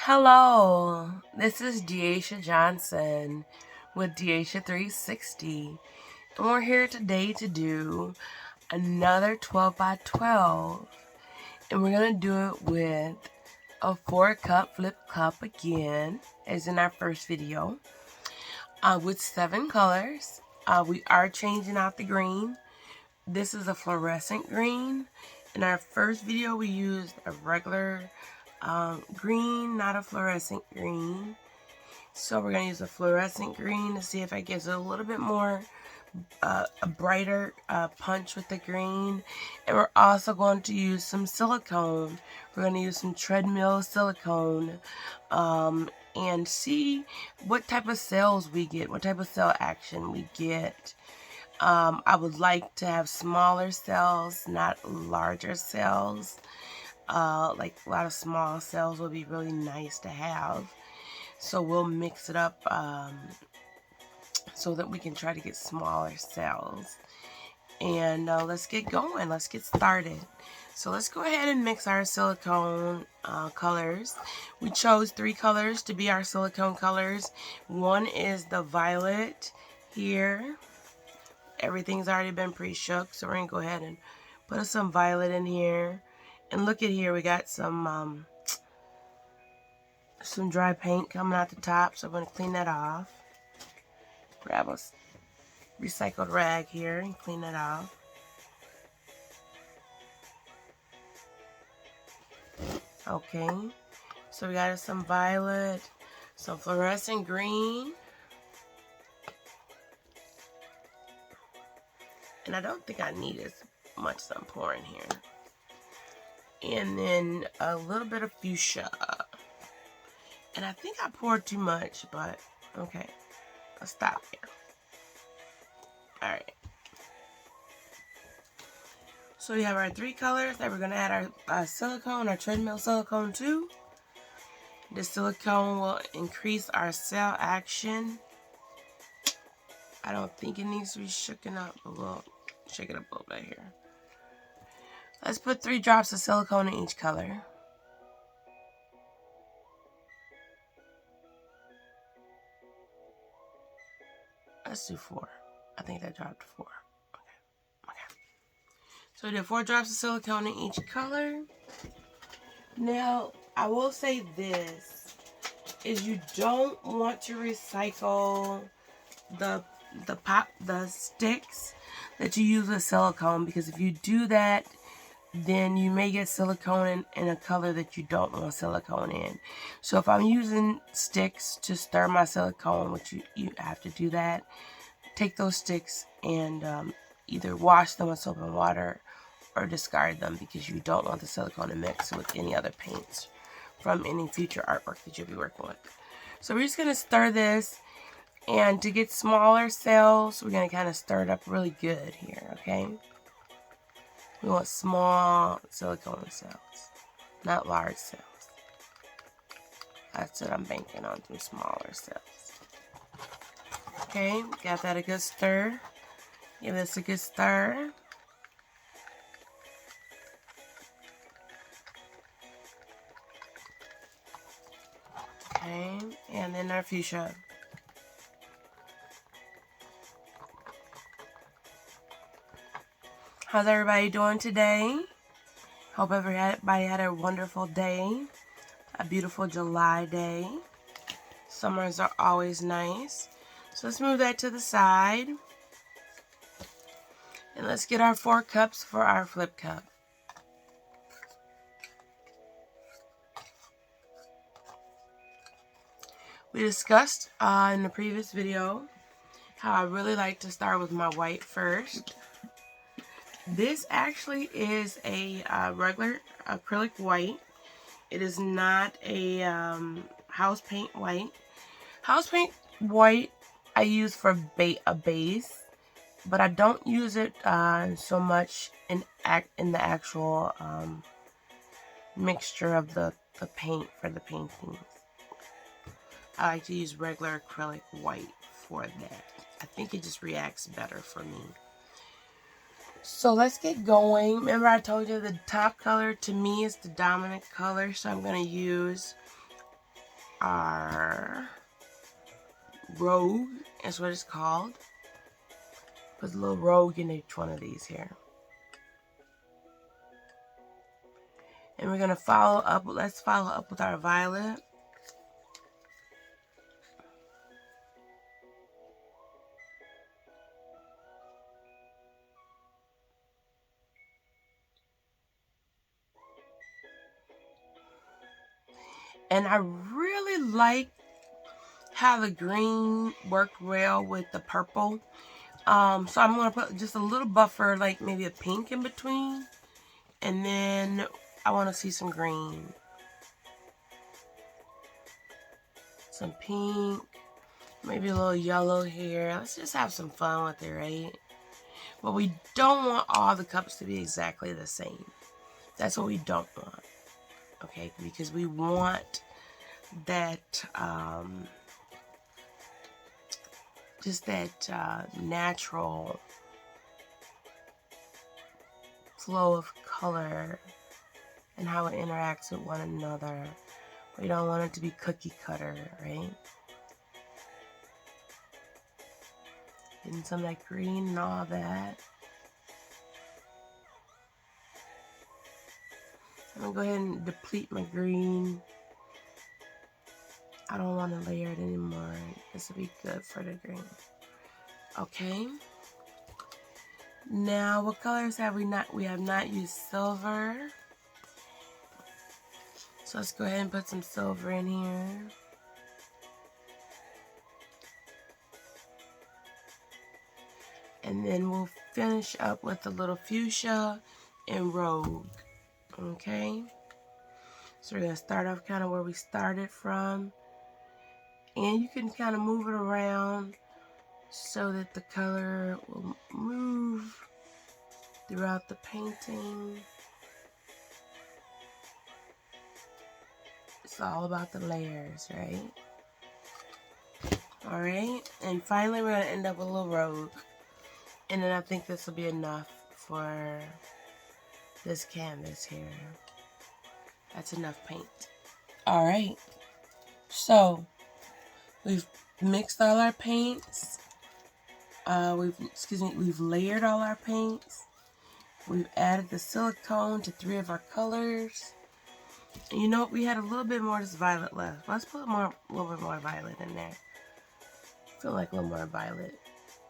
Hello, this is Deasha Johnson with Deasha 360, and we're here today to do another 12 by 12, and we're going to do it with a 4-cup flip cup again, as in our first video, with 7 colors. We are changing out the green. This is a fluorescent green. In our first video, we used a regular green, not a fluorescent green. So we're going to use a fluorescent green to see if it gives it a little bit more, a brighter punch with the green. And we're also going to use some silicone. We're going to use some treadmill silicone and see what type of cells we get, what type of cell action we get. I would like to have smaller cells, not larger cells. Like a lot of small cells would be really nice to have. So we'll mix it up so that we can try to get smaller cells. And let's get going. Let's get started. So let's go ahead and mix our silicone colors. We chose 3 colors to be our silicone colors. One is the violet here. Everything's already been pre-shook, so we're going to go ahead and put some violet in here. And look at here, we got some dry paint coming out the top, so I'm going to clean that off. Grab a recycled rag here and clean that off. Okay, so we got some violet, some fluorescent green. And I don't think I need as much as I'm pouring here. And then a little bit of fuchsia. And I think I poured too much, but okay. Let's stop here. Alright. So we have our 3 colors that we're going to add our silicone, our treadmill silicone to. The silicone will increase our cell action. I don't think it needs to be shaken up, but we'll shake it up a little bit here. Let's put 3 drops of silicone in each color. Let's do 4. I think that dropped 4. Okay. So we did 4 drops of silicone in each color. Now, I will say this, is you don't want to recycle the sticks that you use with silicone, because if you do that, then you may get silicone in a color that you don't want silicone in. So if I'm using sticks to stir my silicone, which you have to do that, take those sticks and either wash them with soap and water or discard them, because you don't want the silicone to mix with any other paints from any future artwork that you'll be working with. So we're just going to stir this, and to get smaller cells, we're going to kind of stir it up really good here, okay? We want small silicone cells, not large cells. That's what I'm banking on, through smaller cells. Okay, got that a good stir. Give this a good stir. Okay, and then our fuchsia. How's everybody doing today? Hope everybody had a wonderful day. A beautiful July day. Summers are always nice. So let's move that to the side. And let's get our 4 cups for our flip cup. We discussed in the previous video how I really like to start with my white first. This actually is a regular acrylic white. It is not a house paint white. House paint white I use for a base, but I don't use it so much in the actual mixture of the paint for the paintings. I like to use regular acrylic white for that. I think it just reacts better for me. So let's get going. Remember I told you the top color to me is the dominant color, so I'm going to use our Rogue, that's what it's called. Put a little Rogue in each one of these here. And we're going to follow up. Let's follow up with our violet. And I really like how the green worked well with the purple. So I'm going to put just a little buffer, like maybe a pink in between. And then I want to see some green. Some pink. Maybe a little yellow here. Let's just have some fun with it, right? But we don't want all the cups to be exactly the same. That's what we don't want. Okay, because we want that, just that natural flow of color and how it interacts with one another. We don't want it to be cookie cutter, right? Getting some of that green and all that. I'm going to go ahead and deplete my green. I don't want to layer it anymore. This will be good for the green. Okay. Now, what colors have we not? We have not used silver. So let's go ahead and put some silver in here. And then we'll finish up with a little fuchsia and Rogue. Okay. So we're going to start off kind of where we started from. And you can kind of move it around so that the color will move throughout the painting. It's all about the layers, right? Alright, and finally we're going to end up with a little Rogue. And then I think this will be enough for this canvas here. That's enough paint. Alright, so we've mixed all our paints. We've layered all our paints. We've added the silicone to 3 of our colors. And you know what? We had a little bit more of this violet left. Let's put a little bit more violet in there. I feel like a little more violet.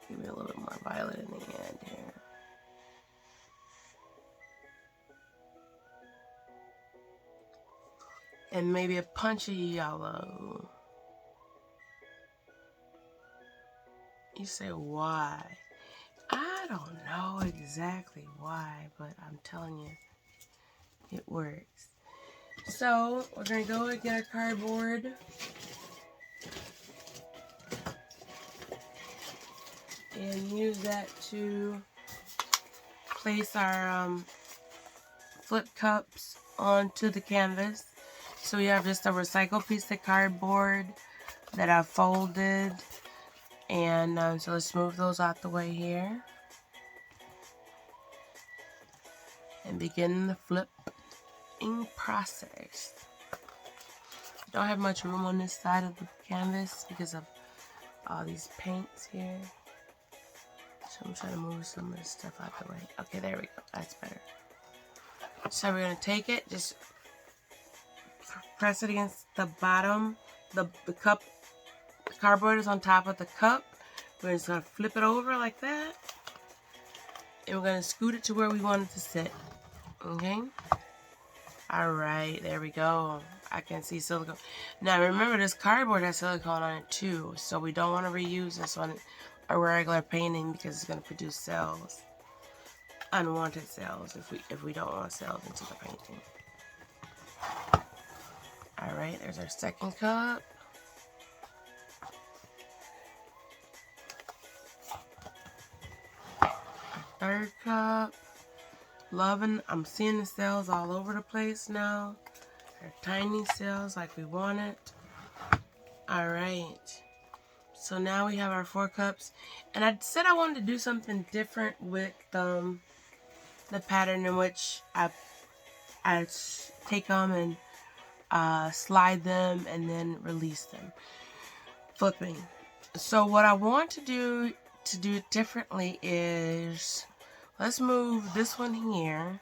Give me a little bit more violet in the end here. And maybe a punch of yellow. You say, why? I don't know exactly why, but I'm telling you, it works. So, we're going to go and get our cardboard. And use that to place our flip cups onto the canvas. So we have just a recycled piece of cardboard that I've folded. And so let's move those out the way here. And begin the flipping process. Don't have much room on this side of the canvas because of all these paints here. So I'm trying to move some of this stuff out the way. Okay, there we go. That's better. So we're going to take it, just press it against the bottom. The cup, the cardboard is on top of the cup. We're just going to flip it over like that. And we're going to scoot it to where we want it to sit. Okay? Alright, there we go. I can see silicone. Now remember, this cardboard has silicone on it too. So we don't want to reuse this on a regular painting because it's going to produce cells. Unwanted cells if we don't want cells into the painting. Alright, there's our second cup. Third cup. Loving, I'm seeing the cells all over the place now. They're tiny cells like we want it. Alright. So now we have our 4 cups. And I said I wanted to do something different with the pattern in which I take them and slide them and then release them, flipping. So what I want to do it differently is, let's move this one here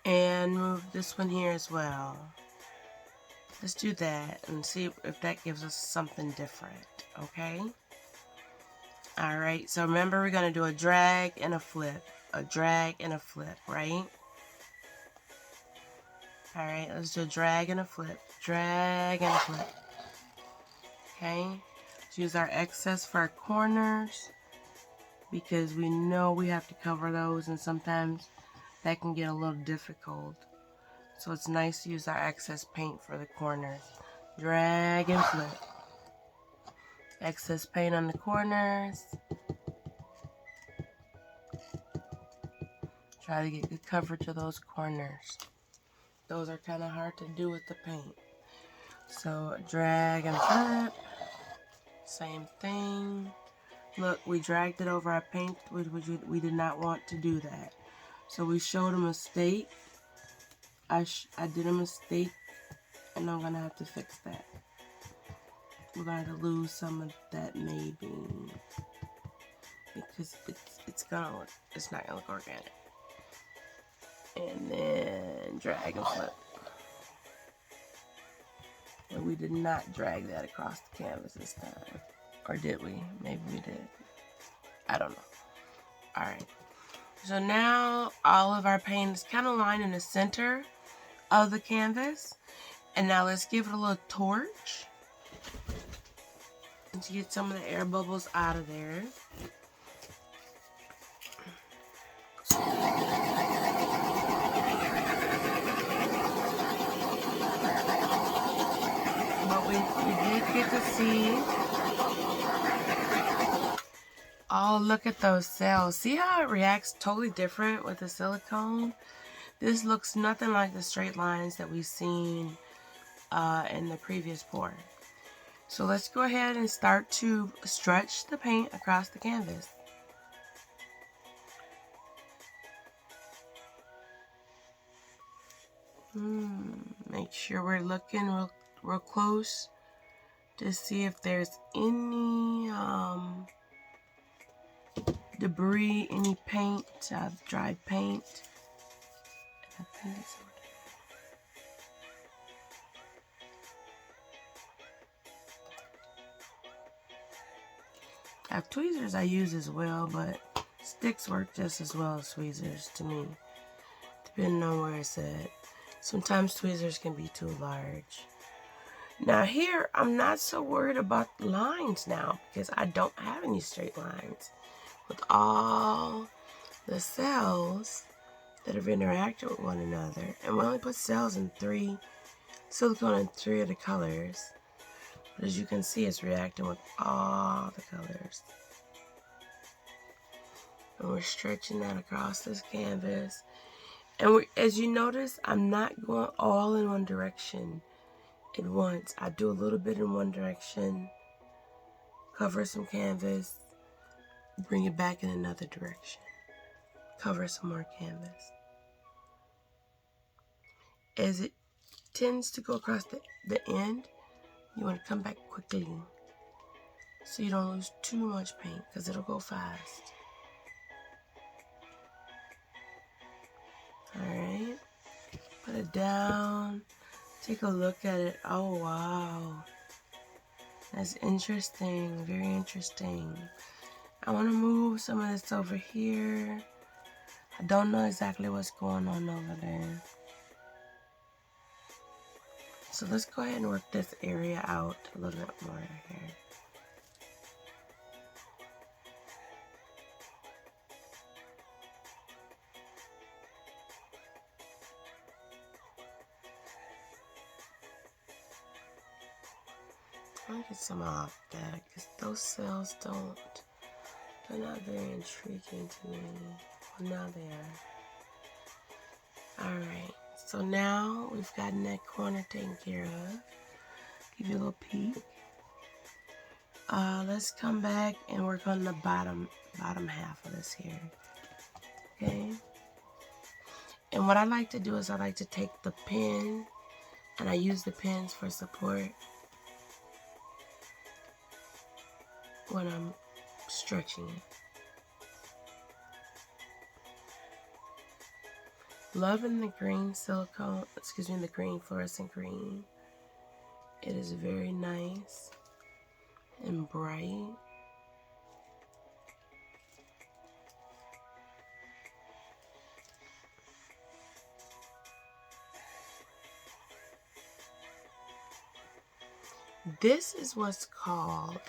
and move this one here as well. Let's do that and see if that gives us something different, okay? Alright, so remember we're going to do a drag and a flip. A drag and a flip, right? Alright, let's do a drag and a flip. Drag and a flip. Okay? Let's use our excess for our corners, because we know we have to cover those and sometimes that can get a little difficult. So it's nice to use our excess paint for the corners. Drag and flip. Excess paint on the corners. Try to get good coverage of those corners. Those are kind of hard to do with the paint. So drag and flip. Same thing. Look, we dragged it over our paint. We did not want to do that. So we showed a mistake. I did a mistake, and I'm going to have to fix that. We're going to lose some of that maybe, because it's not going to look organic. And then drag and flip. And we did not drag that across the canvas this time. Or did we? Maybe we did. I don't know. Alright. So now all of our paint is kind of lined in the center of the canvas. And now let's give it a little torch to get some of the air bubbles out of there. But we did get to see. Oh, look at those cells. See how it reacts totally different with the silicone? This looks nothing like the straight lines that we've seen in the previous pour. So let's go ahead and start to stretch the paint across the canvas. Make sure we're looking real close to see if there's any debris, any paint, dried paint. I think it's over there. I have tweezers I use as well, but sticks work just as well as tweezers to me, depending on where it's at. Sometimes tweezers can be too large. Now here, I'm not so worried about lines now, because I don't have any straight lines. With all the cells that have interacted with one another. And we only put cells in 3, silicone in 3 of the colors. But as you can see, it's reacting with all the colors. And we're stretching that across this canvas. And as you notice, I'm not going all in one direction at once. I do a little bit in one direction, cover some canvas, bring it back in another direction, cover some more canvas. As it tends to go across the end, you want to come back quickly so you don't lose too much paint, because it'll go fast. Alright, put it down, take a look at it. Oh wow, that's interesting, very interesting. I want to move some of this over here. I don't know exactly what's going on over there. So let's go ahead and work this area out a little bit more here. I'll get some off that, because those cells they're not very intriguing to me. Well, now they are. Alright, so now we've gotten that corner taken care of. Give you a little peek. Let's come back and work on the bottom half of this here. Okay? And what I like to do is I like to take the pen And I use the pins for support when I'm stretching it. Loving the green silicone, the green fluorescent green. It is very nice and bright. This is what's called,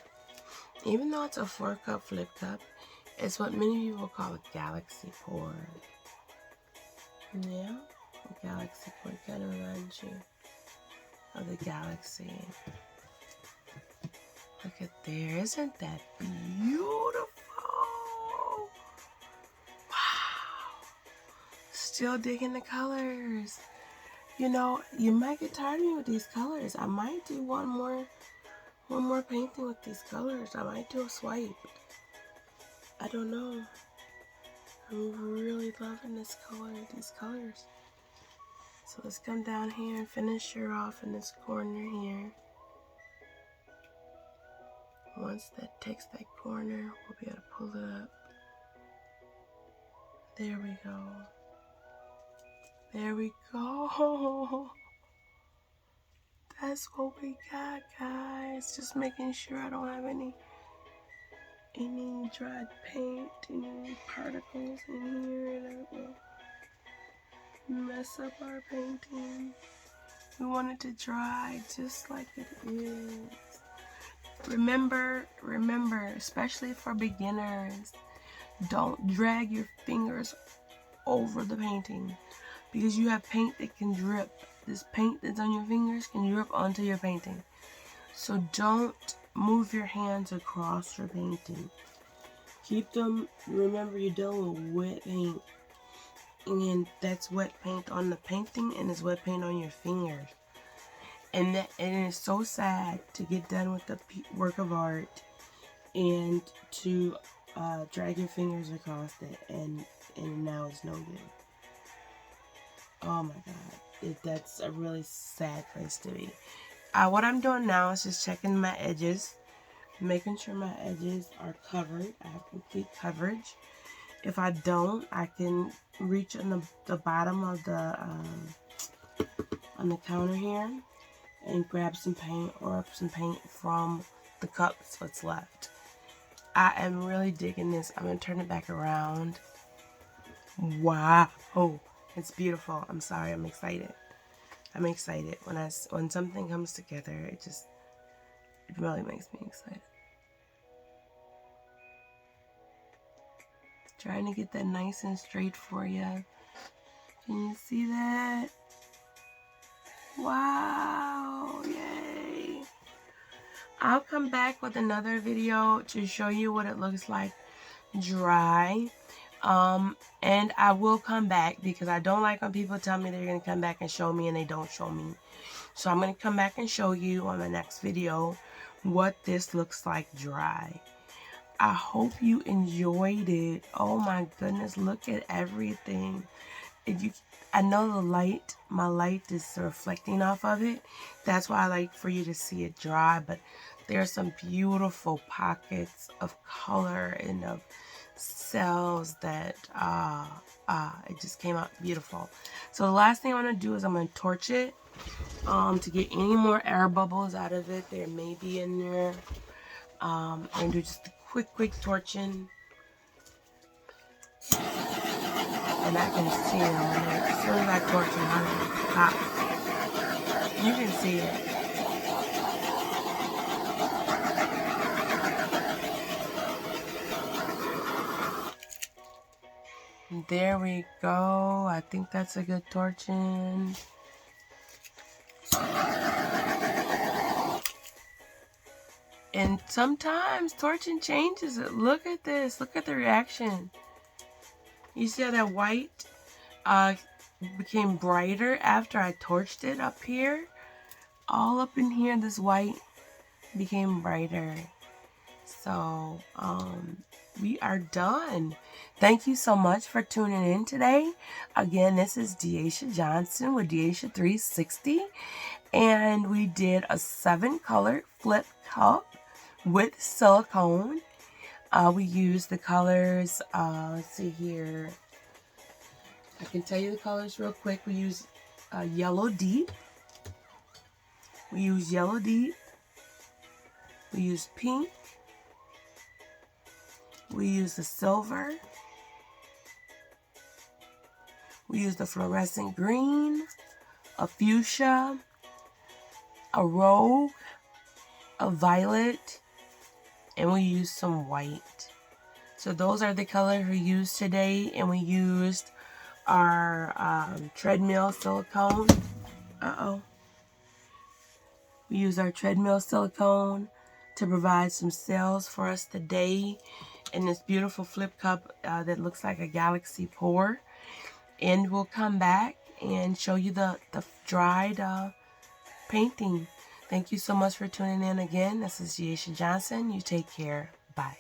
even though it's a 4-cup flip cup, it's what many people call a galaxy pour. Yeah, a galaxy pour kind of reminds you of the galaxy. Look at there, isn't that beautiful? Wow, still digging the colors. You know, you might get tired of me with these colors. I might do one more painting with these colors. I might do a swipe. I don't know. I'm really loving these colors. So let's come down here and finish her off in this corner here. Once that takes that corner, we'll be able to pull it up. There we go. There we go. That's what we got, guys. Just making sure I don't have any dried paint, any particles in here that will mess up our painting. We want it to dry just like it is. Remember, especially for beginners, don't drag your fingers over the painting because you have paint that can drip. This paint that's on your fingers can drip onto your painting. So don't move your hands across your painting. Keep them, remember you're dealing with wet paint. And that's wet paint on the painting and it's wet paint on your fingers. And it's so sad to get done with the work of art and to drag your fingers across it and now it's no good. Oh my God. That's a really sad place to be. What I'm doing now is just checking my edges, making sure my edges are covered. I have complete coverage. If I don't, I can reach on the bottom of the on the counter here and grab some paint or some paint from the cups what's left. I am really digging this. I'm gonna turn it back around. Wow. Oh, it's beautiful. I'm sorry, I'm excited. I'm excited. When something comes together, it really makes me excited. Trying to get that nice and straight for you. Can you see that? Wow, yay. I'll come back with another video to show you what it looks like dry. And I will come back because I don't like when people tell me they're going to come back and show me and they don't show me. So I'm going to come back and show you on the next video what this looks like dry. I hope you enjoyed it. Oh my goodness, look at everything. I know my light is reflecting off of it. That's why I like for you to see it dry, but there's some beautiful pockets of color and of cells that it just came out beautiful. So the last thing I'm going to do is I'm going to torch it to get any more air bubbles out of it. There may be in there. I'm going to do just a quick torching. And I can see them as soon as I torch them, pop. You can see it. There we go. I think that's a good torching. And sometimes torching changes it. Look at this. Look at the reaction. You see how that white became brighter after I torched it up here? All up in here, this white became brighter. So, we are done. Thank you so much for tuning in today. Again, this is Deasha Johnson with Deasha 360. And we did a 7-color flip cup with silicone. We used the colors, let's see here. I can tell you the colors real quick. We use yellow deep. We use yellow deep. We use pink. We use the silver. We use the fluorescent green, a fuchsia, a rouge, a violet, and we used some white. So those are the colors we used today, and we used our treadmill silicone. We used our treadmill silicone to provide some cells for us today in this beautiful flip cup that looks like a galaxy pour. And we'll come back and show you the dried painting. Thank you so much for tuning in again. This is Deasha Johnson. You take care. Bye.